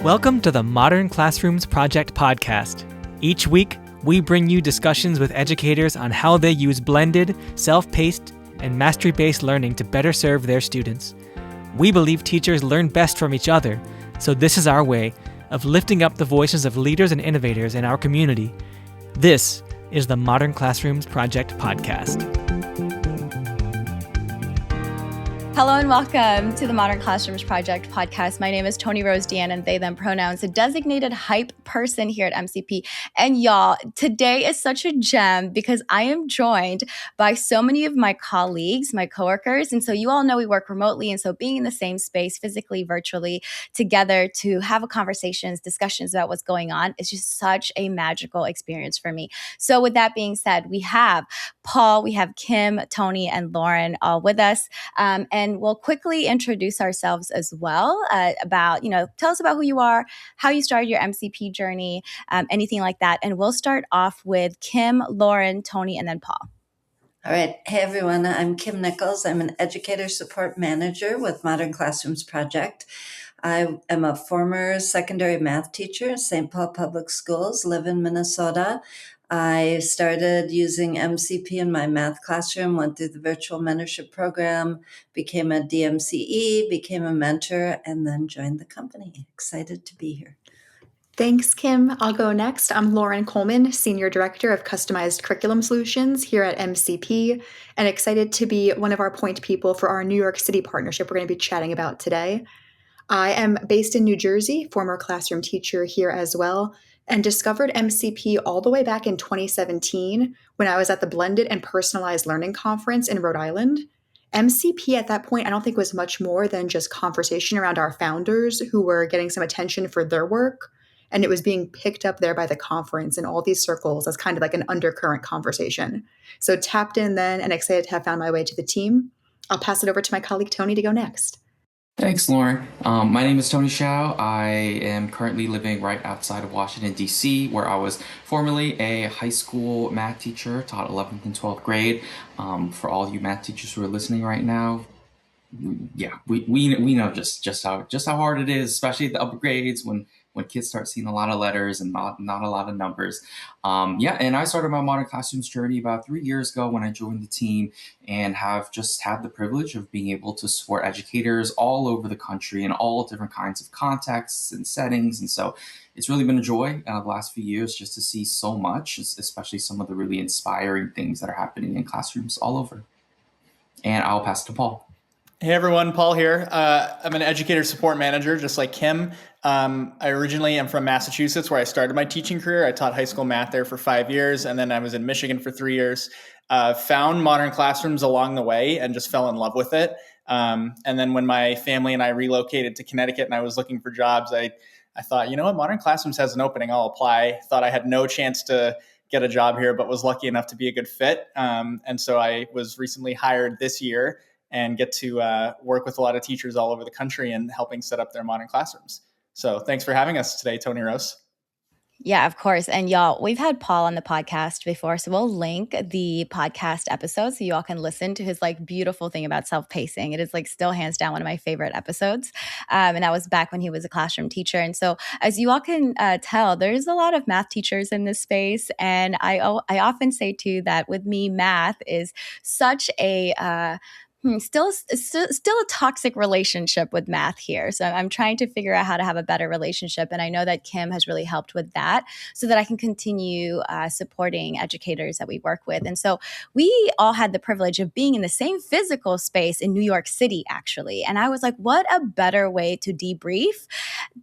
Welcome to the Modern Classrooms Project podcast. Each week, we bring you discussions with educators on how they use blended, self-paced, and mastery-based learning to better serve their students. We believe teachers learn best from each other, so this is our way of lifting up the voices of leaders and innovators in our community. This is the Modern Classrooms Project podcast. Hello and welcome to the Modern Classrooms Project podcast. My name is Tony Rose Deanne, and they, them pronouns, a designated hype person here at MCP. And y'all, today is such a gem because I am joined by so many of my colleagues, my coworkers. And so you all know we work remotely. And so being in the same space, physically, virtually, together to have conversations, discussions about what's going on is just such a magical experience for me. So with that being said, we have Paul, we have Kim, Tony, and Lauren all with us. And we'll quickly introduce ourselves as well about, tell us about who you are, how you started your MCP journey, anything like that. And we'll start off with Kim, Lauren, Tony, and then Paul. All right. Hey, everyone. I'm Kim Nichols. I'm an educator support manager with Modern Classrooms Project. I am a former secondary math teacher at St. Paul Public Schools, live in Minnesota. I started using MCP in my math classroom, went through the virtual mentorship program, became a DMCE, became a mentor, and then joined the company. Excited to be here. Thanks, Kim. I'll go next. I'm Lauren Coleman, Senior Director of Customized Curriculum Solutions here at MCP, and excited to be one of our point people for our New York City partnership we're going to be chatting about today. I am based in New Jersey, former classroom teacher here as well, and discovered MCP all the way back in 2017 when I was at the Blended and Personalized Learning Conference in Rhode Island. MCP at that point, I don't think was much more than just conversation around our founders who were getting some attention for their work. And it was being picked up there by the conference in all these circles as kind of like an undercurrent conversation. So tapped in then and excited to have found my way to the team. I'll pass it over to my colleague, Tony, to go next. Thanks, Lauren. My name is Tony Shao. I am currently living right outside of Washington, D.C., where I was formerly a high school math teacher, taught 11th and 12th grade. For all you math teachers who are listening right now, we know just how hard it is, especially at the upper grades when kids start seeing a lot of letters and not a lot of numbers. And I started my Modern Classrooms journey about 3 years ago when I joined the team and have just had the privilege of being able to support educators all over the country in all different kinds of contexts and settings. And so it's really been a joy the last few years just to see so much, especially some of the really inspiring things that are happening in classrooms all over. And I'll pass it to Paul. Hey everyone, Paul here. I'm an educator support manager, just like Kim. I originally am from Massachusetts, where I started my teaching career. I taught high school math there for 5 years, and then I was in Michigan for 3 years. Found Modern Classrooms along the way and just fell in love with it. And then when my family and I relocated to Connecticut and I was looking for jobs, I thought, you know what, Modern Classrooms has an opening, I'll apply. Thought I had no chance to get a job here, but was lucky enough to be a good fit. And so I was recently hired this year and get to work with a lot of teachers all over the country and helping set up their modern classrooms. So thanks for having us today, Tony Rose. Yeah, of course. And y'all, we've had Paul on the podcast before, so we'll link the podcast episode so you all can listen to his beautiful thing about self-pacing. It is still hands down one of my favorite episodes. And that was back when he was a classroom teacher. And so as you all can tell, there's a lot of math teachers in this space. And I often say too that with me, math is such a still a toxic relationship with math here. So I'm trying to figure out how to have a better relationship. And I know that Kim has really helped with that so that I can continue supporting educators that we work with. And so we all had the privilege of being in the same physical space in New York City, actually. And I was like, what a better way to debrief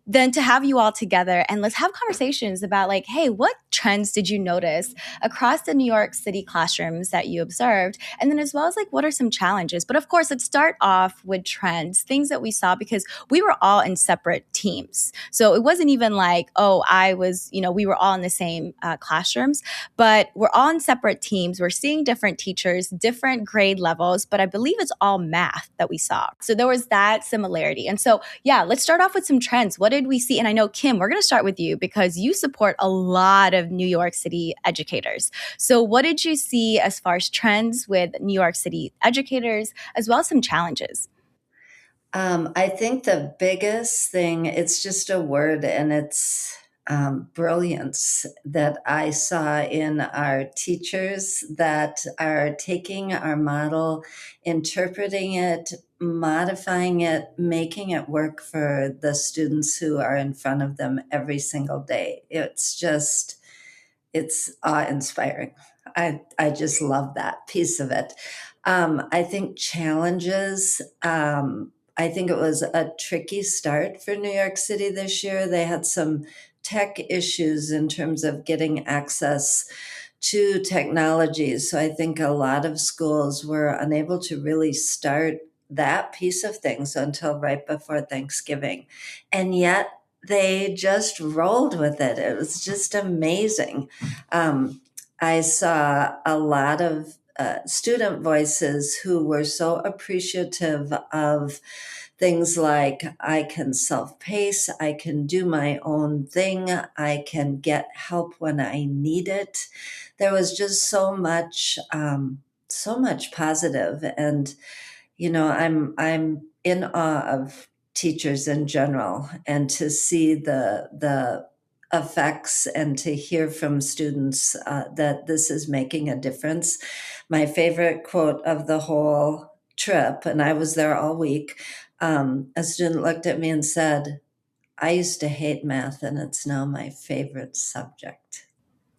than to have you all together and let's have conversations about hey, what trends did you notice across the New York City classrooms that you observed? And then as well as what are some challenges? But of course, let's start off with trends, things that we saw because we were all in separate teams. So it wasn't even we were all in the same classrooms, but we're all in separate teams. We're seeing different teachers, different grade levels, but I believe it's all math that we saw. So there was that similarity. And so, let's start off with some trends. What did we see? And I know, Kim, we're going to start with you because you support a lot of New York City educators. So what did you see as far as trends with New York City educators, as well as some challenges? I think the biggest thing, it's just a word, and it's brilliance that I saw in our teachers that are taking our model, interpreting it, modifying it, making it work for the students who are in front of them every single day. It's awe-inspiring. I just love that piece of it. I think challenges. I think it was a tricky start for New York City this year. They had some tech issues in terms of getting access to technologies. So I think a lot of schools were unable to really start that piece of things until right before Thanksgiving. And yet they just rolled with it. It was just amazing. Um, I saw a lot of student voices who were so appreciative of things like I can self-pace, I can do my own thing, I can get help when I need it. There was just so much positive, and I'm in awe of teachers in general, and to see the effects and to hear from students that this is making a difference. My favorite quote of the whole trip, and I was there all week, a student looked at me and said, "I used to hate math, and it's now my favorite subject."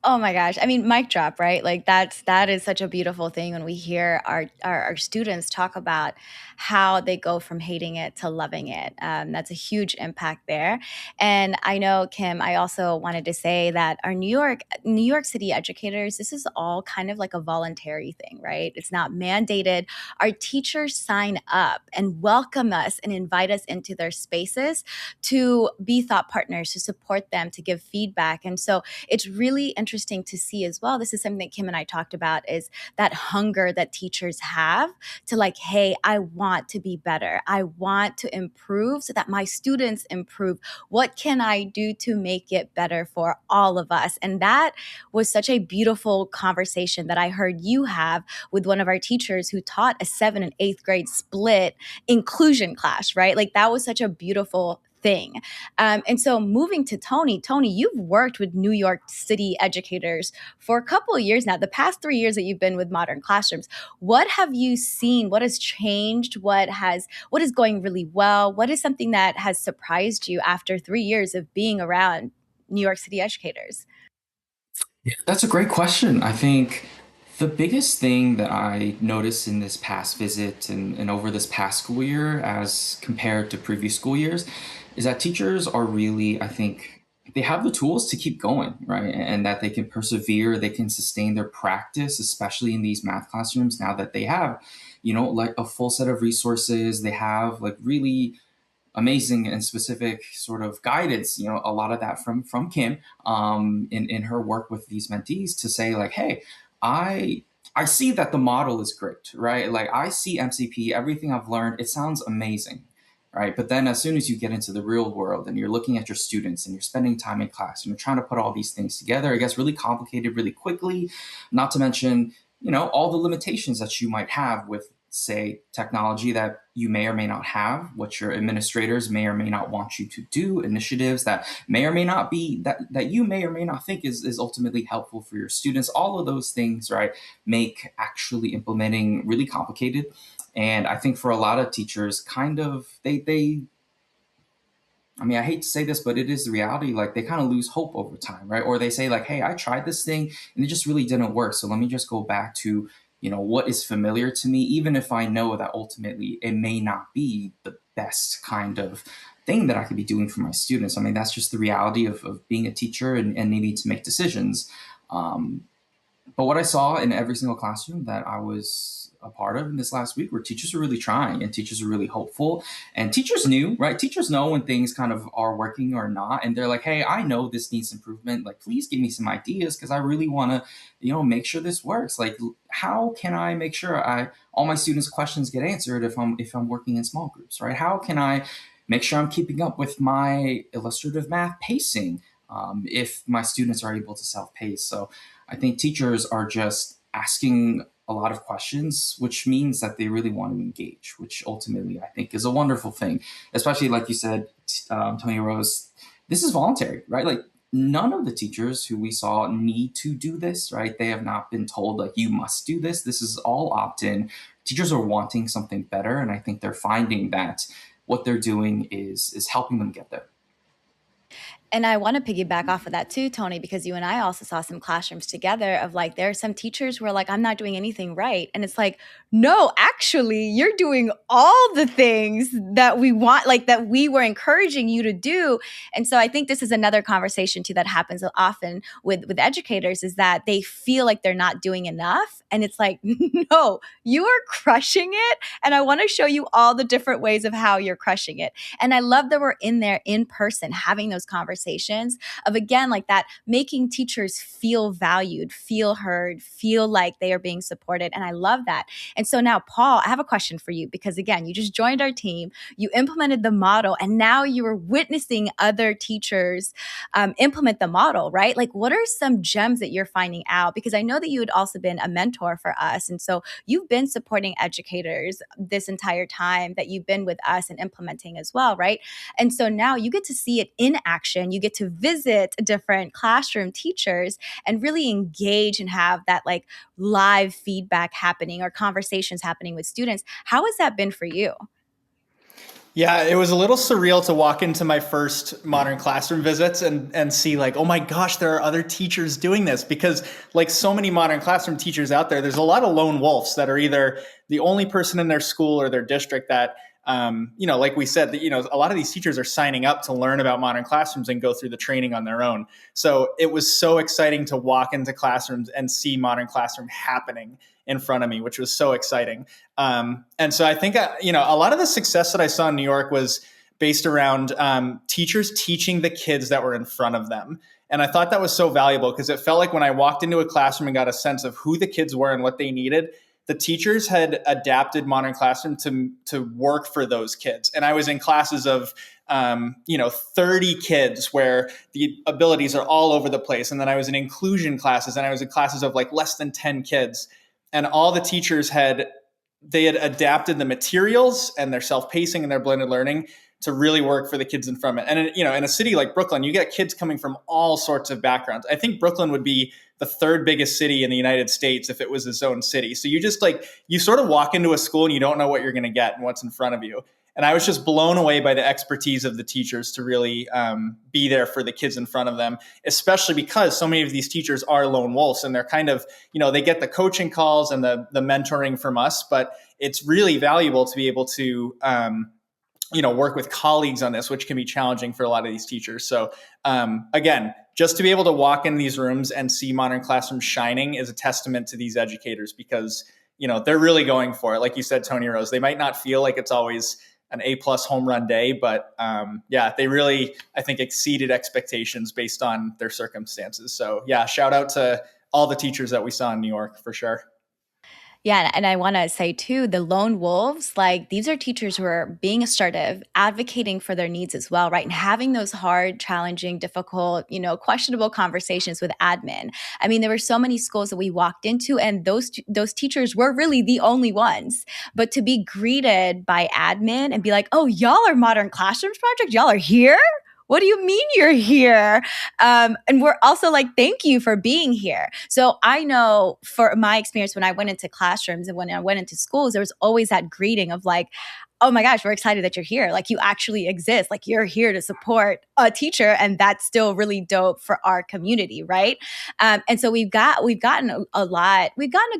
Oh my gosh. I mean, mic drop, right? Like that is such a beautiful thing when we hear our students talk about how they go from hating it to loving it. That's a huge impact there. And I know, Kim, I also wanted to say that our New York City educators, this is all kind of like a voluntary thing, right? It's not mandated. Our teachers sign up and welcome us and invite us into their spaces to be thought partners, to support them, to give feedback. And so it's really interesting to see as well. This is something that Kim and I talked about, is that hunger that teachers have to like, hey, I want to be better. I want to improve so that my students improve. What can I do to make it better for all of us? And that was such a beautiful conversation that I heard you have with one of our teachers who taught a 7th and 8th grade split inclusion class, right? Like that was such a beautiful thing. And so moving to Tony, you've worked with New York City educators for a couple of years now, the past 3 years that you've been with Modern Classrooms. What have you seen? What has changed? What is going really well? What is something that has surprised you after 3 years of being around New York City educators? Yeah, that's a great question. I think the biggest thing that I noticed in this past visit and over this past school year as compared to previous school years is that teachers are really, I think, they have the tools to keep going, right? And that they can persevere, they can sustain their practice, especially in these math classrooms now that they have, like a full set of resources. They have like really amazing and specific sort of guidance, a lot of that from Kim in her work with these mentees to say like, hey, I see that the model is great, right? Like I see MCP, everything I've learned, it sounds amazing, right? But then as soon as you get into the real world and you're looking at your students and you're spending time in class and you're trying to put all these things together, it gets really complicated really quickly, not to mention, all the limitations that you might have with, say, technology that you may or may not have, what your administrators may or may not want you to do, initiatives that may or may not be, that you may or may not think is ultimately helpful for your students. All of those things, right, make actually implementing really complicated. And I think for a lot of teachers, kind of, I mean, I hate to say this, but it is the reality. Like they kind of lose hope over time, right? Or they say like, hey, I tried this thing and it just really didn't work. So let me just go back to, what is familiar to me, even if I know that ultimately it may not be the best kind of thing that I could be doing for my students. I mean, that's just the reality of being a teacher and needing to make decisions. But what I saw in every single classroom that I was a part of in this last week were teachers are really trying and teachers are really hopeful and teachers knew, right? Teachers know when things kind of are working or not. And they're like, hey, I know this needs improvement. Like, please give me some ideas because I really want to, make sure this works. Like, how can I make sure all my students' questions get answered if I'm working in small groups, right? How can I make sure I'm keeping up with my illustrative math pacing if my students are able to self-pace? So I think teachers are just asking a lot of questions, which means that they really want to engage, which ultimately I think is a wonderful thing, especially like you said, Tony Rose, this is voluntary, right? Like none of the teachers who we saw need to do this, right? They have not been told like, you must do this. This is all opt-in. Teachers are wanting something better. And I think they're finding that what they're doing is helping them get there. And I want to piggyback off of that too, Tony, because you and I also saw some classrooms together of like, there are some teachers who are like, I'm not doing anything right. And it's like, no, actually, you're doing all the things that we want, like that we were encouraging you to do. And so I think this is another conversation too that happens often with educators, is that they feel like they're not doing enough. And it's like, no, you are crushing it. And I want to show you all the different ways of how you're crushing it. And I love that we're in there in person having those conversations of, again, like that, making teachers feel valued, feel heard, feel like they are being supported. And I love that. And so now, Paul, I have a question for you, because again, you just joined our team, you implemented the model, and now you are witnessing other teachers implement the model, right? Like, what are some gems that you're finding out? Because I know that you had also been a mentor for us. And so you've been supporting educators this entire time that you've been with us and implementing as well, right? And so now you get to see it in action. You get to visit different classroom teachers and really engage and have that like live feedback happening or conversations happening with students. How has that been for you? Yeah, it was a little surreal to walk into my first modern classroom visits and see like, oh my gosh, there are other teachers doing this, because like so many modern classroom teachers out there, there's a lot of lone wolves that are either the only person in their school or their district that, like we said, that, a lot of these teachers are signing up to learn about modern classrooms and go through the training on their own. So it was so exciting to walk into classrooms and see modern classroom happening in front of me, which was so exciting. And so I think, a lot of the success that I saw in New York was based around teachers teaching the kids that were in front of them. And I thought that was so valuable, because it felt like when I walked into a classroom and got a sense of who the kids were and what they needed, the teachers had adapted modern classroom to work for those kids. And I was in classes of 30 kids where the abilities are all over the place. And then I was in inclusion classes, and I was in classes of like less than 10 kids. And all the teachers had adapted the materials and their self-pacing and their blended learning to really work for the kids in front of it. And in a city like Brooklyn, you get kids coming from all sorts of backgrounds. I think Brooklyn would be the third biggest city in the United States if it was its own city. So you sort of walk into a school and you don't know what you're going to get and what's in front of you. And I was just blown away by the expertise of the teachers to really be there for the kids in front of them, especially because so many of these teachers are lone wolves, and they're kind of, they get the coaching calls and the mentoring from us, but it's really valuable to be able to, work with colleagues on this, which can be challenging for a lot of these teachers. So again, just to be able to walk in these rooms and see modern classrooms shining is a testament to these educators, because, they're really going for it. Like you said, Tony Rose, they might not feel like it's always an A+ home run day, but they really, I think, exceeded expectations based on their circumstances. So shout out to all the teachers that we saw in New York for sure. Yeah, and I want to say too, the lone wolves, like these are teachers who are being assertive, advocating for their needs as well, right? And having those hard, challenging, difficult, questionable conversations with admin. I mean, there were so many schools that we walked into, and those teachers were really the only ones. But to be greeted by admin and be like, "Oh, y'all are Modern Classrooms Project? Y'all are here? What do you mean you're here?" And we're also like, thank you for being here. So I know for my experience, when I went into classrooms and when I went into schools, there was always that greeting of like, oh my gosh, we're excited that you're here. Like you actually exist. Like you're here to support a teacher. And that's still really dope for our community, right? And so we've gotten a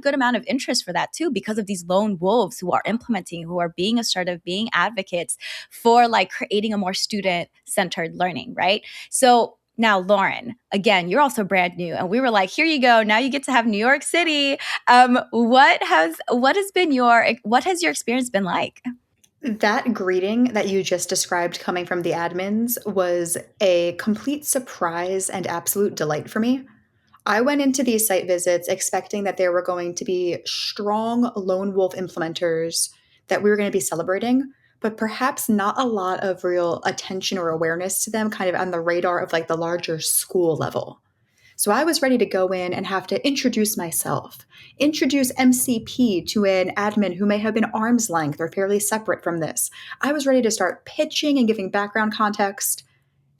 good amount of interest for that too, because of these lone wolves who are implementing, who are being assertive, being advocates for like creating a more student-centered learning, right? So now, Lauren, again, you're also brand new, and we were like, here you go. Now you get to have New York City. What has your experience been like? That greeting that you just described coming from the admins was a complete surprise and absolute delight for me. I went into these site visits expecting that there were going to be strong lone wolf implementers that we were going to be celebrating, but perhaps not a lot of real attention or awareness to them kind of on the radar of like the larger school level. So I was ready to go in and have to introduce myself, introduce MCP to an admin who may have been arm's length or fairly separate from this. I was ready to start pitching and giving background context,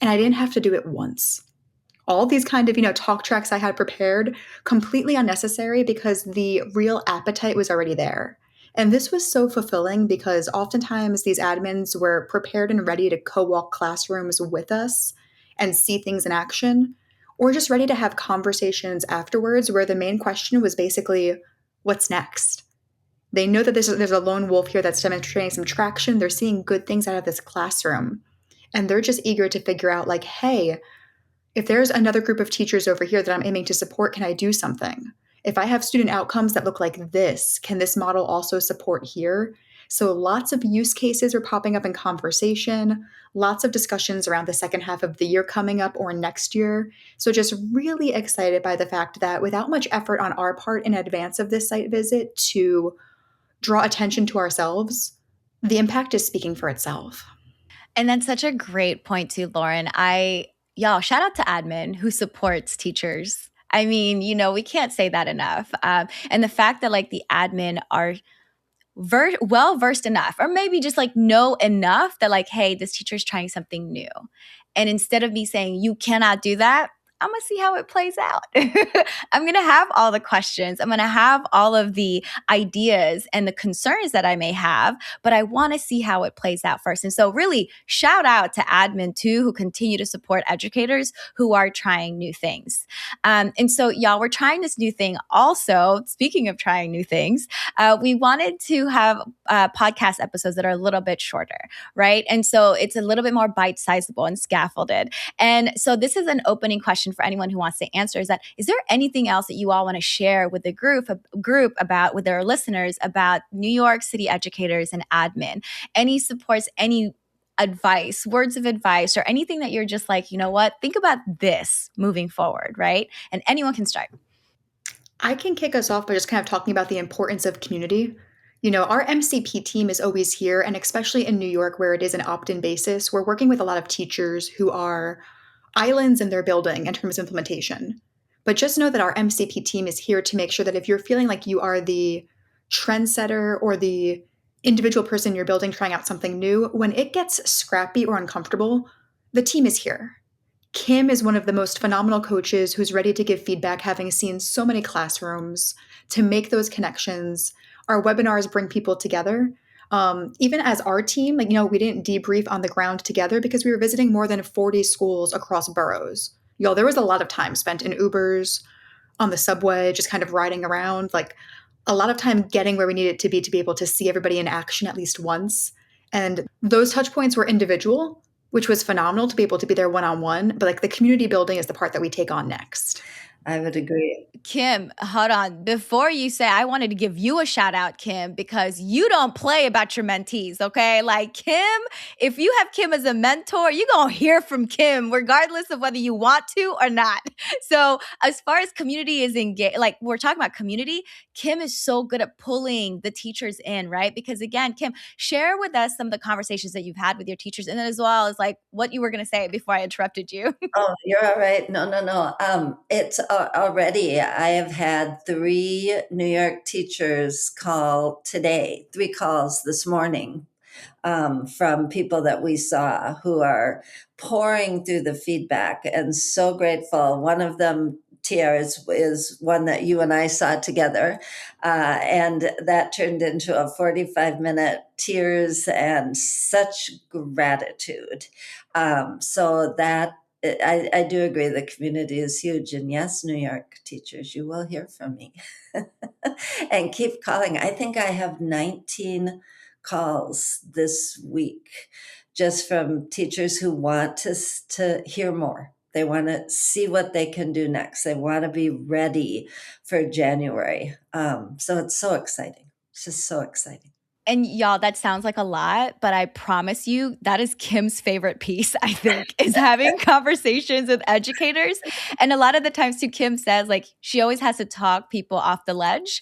and I didn't have to do it once. All these kind of, talk tracks I had prepared, completely unnecessary because the real appetite was already there. And this was so fulfilling because oftentimes these admins were prepared and ready to co-walk classrooms with us and see things in action, or just ready to have conversations afterwards where the main question was basically, what's next? They know that there's a lone wolf here that's demonstrating some traction. They're seeing good things out of this classroom. And they're just eager to figure out, like, hey, if there's another group of teachers over here that I'm aiming to support, can I do something? If I have student outcomes that look like this, can this model also support here? So lots of use cases are popping up in conversation, lots of discussions around the second half of the year coming up or next year. So just really excited by the fact that without much effort on our part in advance of this site visit to draw attention to ourselves, the impact is speaking for itself. And that's such a great point too, Lauren. Y'all, shout out to admin who supports teachers. I mean, we can't say that enough. And the fact that like the admin are well versed enough, or maybe just like know enough that like, hey, this teacher's trying something new. And instead of me saying, you cannot do that, I'm going to see how it plays out. I'm going to have all the questions. I'm going to have all of the ideas and the concerns that I may have, but I want to see how it plays out first. And so really shout out to admin too, who continue to support educators who are trying new things. And so y'all, we're trying this new thing. Also, speaking of trying new things, we wanted to have podcast episodes that are a little bit shorter, right? And so it's a little bit more bite-sizable and scaffolded. And so this is an opening question for anyone who wants to answer, is there anything else that you all want to share with the group about, with their listeners, about New York City educators and admin? Any supports, any advice, words of advice, or anything that you're just like, you know what, think about this moving forward, right? And anyone can start. I can kick us off by just kind of talking about the importance of community. Our MCP team is always here, and especially in New York, where it is an opt-in basis, we're working with a lot of teachers who are islands in their building in terms of implementation. But just know that our MCP team is here to make sure that if you're feeling like you are the trendsetter or the individual person in your building trying out something new, when it gets scrappy or uncomfortable, the team is here. Kim is one of the most phenomenal coaches who's ready to give feedback, having seen so many classrooms, to make those connections. Our webinars bring people together. Even as our team, we didn't debrief on the ground together because we were visiting more than 40 schools across boroughs. Y'all, there was a lot of time spent in Ubers, on the subway, just kind of riding around, like a lot of time getting where we needed to be able to see everybody in action at least once. And those touch points were individual, which was phenomenal to be able to be there one-on-one. But like the community building is the part that we take on next. I would agree. Kim, hold on. Before you say, I wanted to give you a shout out, Kim, because you don't play about your mentees, okay? Like Kim, if you have Kim as a mentor, you're going to hear from Kim, regardless of whether you want to or not. So as far as community is engaged, like we're talking about community, Kim is so good at pulling the teachers in, right? Because again, Kim, share with us some of the conversations that you've had with your teachers, and then as well as like what you were going to say before I interrupted you. Oh, you're all right. No. It's already, I have had 3 New York teachers call today, 3 calls this morning from people that we saw who are pouring through the feedback and so grateful. One of them, Tia, is one that you and I saw together. And that turned into a 45-minute tears and such gratitude. So that I do agree the community is huge. And yes, New York teachers, you will hear from me. And keep calling. I think I have 19 calls this week just from teachers who want to hear more. They want to see what they can do next. They want to be ready for January. So it's so exciting. It's just so exciting. And y'all, that sounds like a lot, but I promise you that is Kim's favorite piece, I think, is having conversations with educators. And a lot of the times too, Kim says like she always has to talk people off the ledge.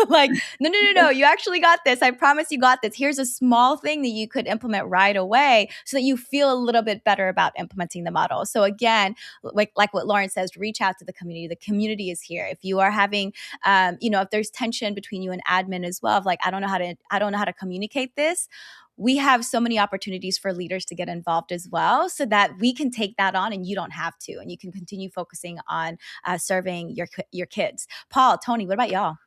Like, no, you actually got this. I promise you got this. Here's a small thing that you could implement right away so that you feel a little bit better about implementing the model. So again, like what Lauren says, reach out to the community. The community is here. If you are having, if there's tension between you and admin as well, of like, I don't know how to communicate this, we have so many opportunities for leaders to get involved as well so that we can take that on and you don't have to, and you can continue focusing on serving your kids. Paul, Tony, what about y'all?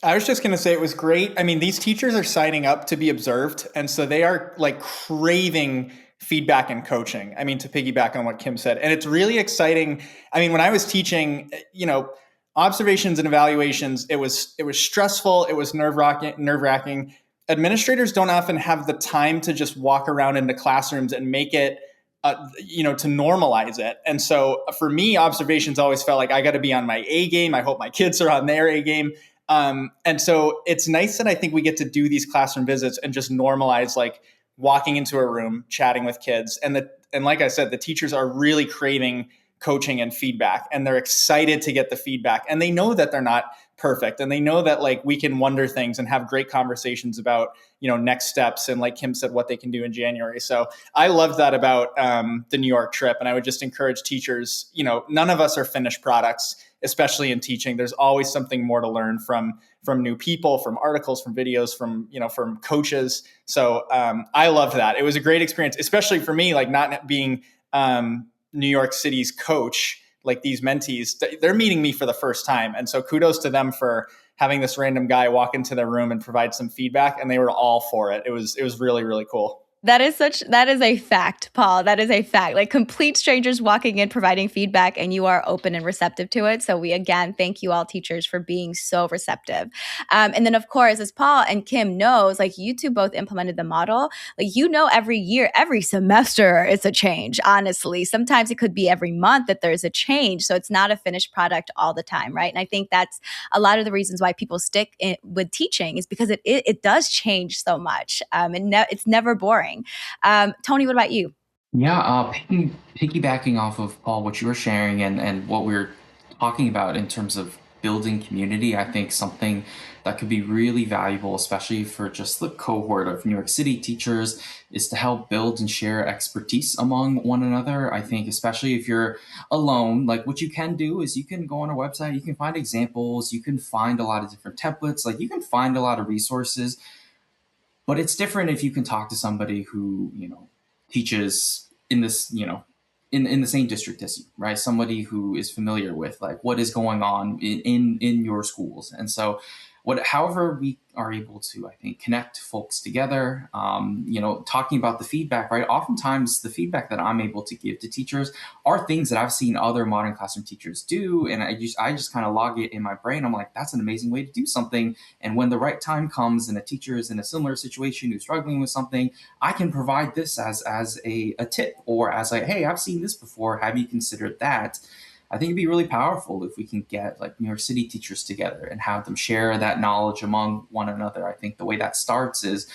I was just going to say it was great. I mean, these teachers are signing up to be observed. And so they are like craving feedback and coaching. I mean, to piggyback on what Kim said. And it's really exciting. I mean, when I was teaching, observations and evaluations, it was stressful. It was nerve-wracking. Administrators don't often have the time to just walk around into classrooms and make it, to normalize it. And so for me, observations always felt like I got to be on my A game. I hope my kids are on their A game. And so it's nice that I think we get to do these classroom visits and just normalize like walking into a room, chatting with kids. And like I said, the teachers are really craving coaching and feedback, and they're excited to get the feedback, and they know that they're not perfect, and they know that like we can wonder things and have great conversations about next steps, and like Kim said, what they can do in January. So I love that about the New York trip, and I would just encourage teachers, none of us are finished products, especially in teaching. There's always something more to learn from new people, from articles, from videos, from coaches. So I loved that. It was a great experience, especially for me, like not being New York City's coach, like these mentees, they're meeting me for the first time. And so kudos to them for having this random guy walk into their room and provide some feedback. And they were all for it. It was really, really cool. That is a fact, Paul. That is a fact. Like complete strangers walking in, providing feedback, and you are open and receptive to it. So we, again, thank you all teachers for being so receptive. And then of course, as Paul and Kim knows, like you two both implemented the model. Like, every year, every semester, it's a change. Honestly, sometimes it could be every month that there's a change. So it's not a finished product all the time, right? And I think that's a lot of the reasons why people stick with teaching is because it does change so much. It's never boring. Tony, what about you? Yeah, piggybacking off of Paul, what you were sharing and what we were talking about in terms of building community, I think something that could be really valuable, especially for just the cohort of New York City teachers, is to help build and share expertise among one another. I think especially if you're alone, like what you can do is you can go on a website, you can find examples, you can find a lot of different templates, like you can find a lot of resources. But it's different if you can talk to somebody who, teaches in this, in the same district as you, right? Somebody who is familiar with like what is going on in your schools. And so however we are able to, I think, connect folks together, talking about the feedback, right? Oftentimes the feedback that I'm able to give to teachers are things that I've seen other modern classroom teachers do. And I just kind of log it in my brain. I'm like, that's an amazing way to do something. And when the right time comes and a teacher is in a similar situation who's struggling with something, I can provide this as a tip, or as like, hey, I've seen this before. Have you considered that? I think it'd be really powerful if we can get like New York City teachers together and have them share that knowledge among one another. I think the way that starts is,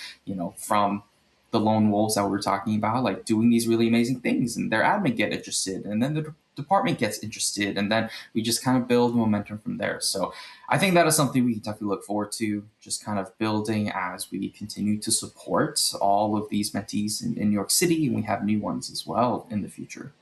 from the lone wolves that we were talking about, like doing these really amazing things, and their admin get interested, and then the department gets interested, and then we just kind of build momentum from there. So I think that is something we can definitely look forward to, just kind of building as we continue to support all of these mentees in New York City, and we have new ones as well in the future.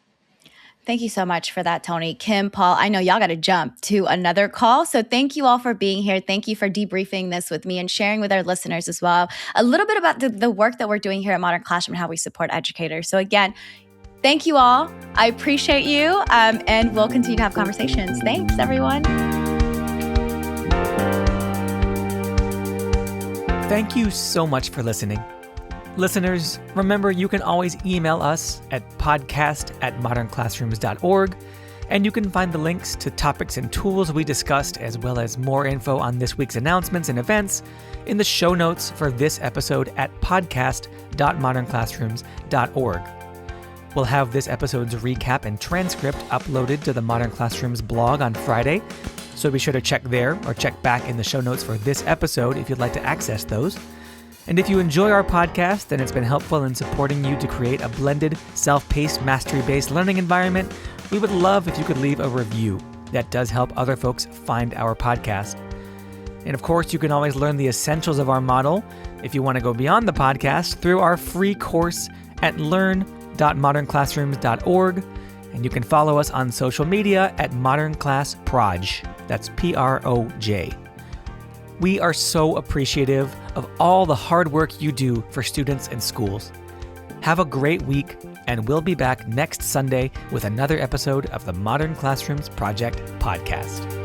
Thank you so much for that, Tony. Kim, Paul, I know y'all got to jump to another call. So thank you all for being here. Thank you for debriefing this with me and sharing with our listeners as well a little bit about the work that we're doing here at Modern Classroom and how we support educators. So again, thank you all. I appreciate you. And we'll continue to have conversations. Thanks, everyone. Thank you so much for listening. Listeners, remember you can always email us at podcast@modernclassrooms.org, and you can find the links to topics and tools we discussed, as well as more info on this week's announcements and events, in the show notes for this episode at podcast.modernclassrooms.org. We'll have this episode's recap and transcript uploaded to the Modern Classrooms blog on Friday, so be sure to check there or check back in the show notes for this episode if you'd like to access those. And if you enjoy our podcast and it's been helpful in supporting you to create a blended, self-paced, mastery-based learning environment, we would love if you could leave a review. That does help other folks find our podcast. And of course, you can always learn the essentials of our model, if you want to go beyond the podcast, through our free course at learn.modernclassrooms.org. And you can follow us on social media at ModernClassProj. That's PROJ. We are so appreciative of all the hard work you do for students and schools. Have a great week, and we'll be back next Sunday with another episode of the Modern Classrooms Project podcast.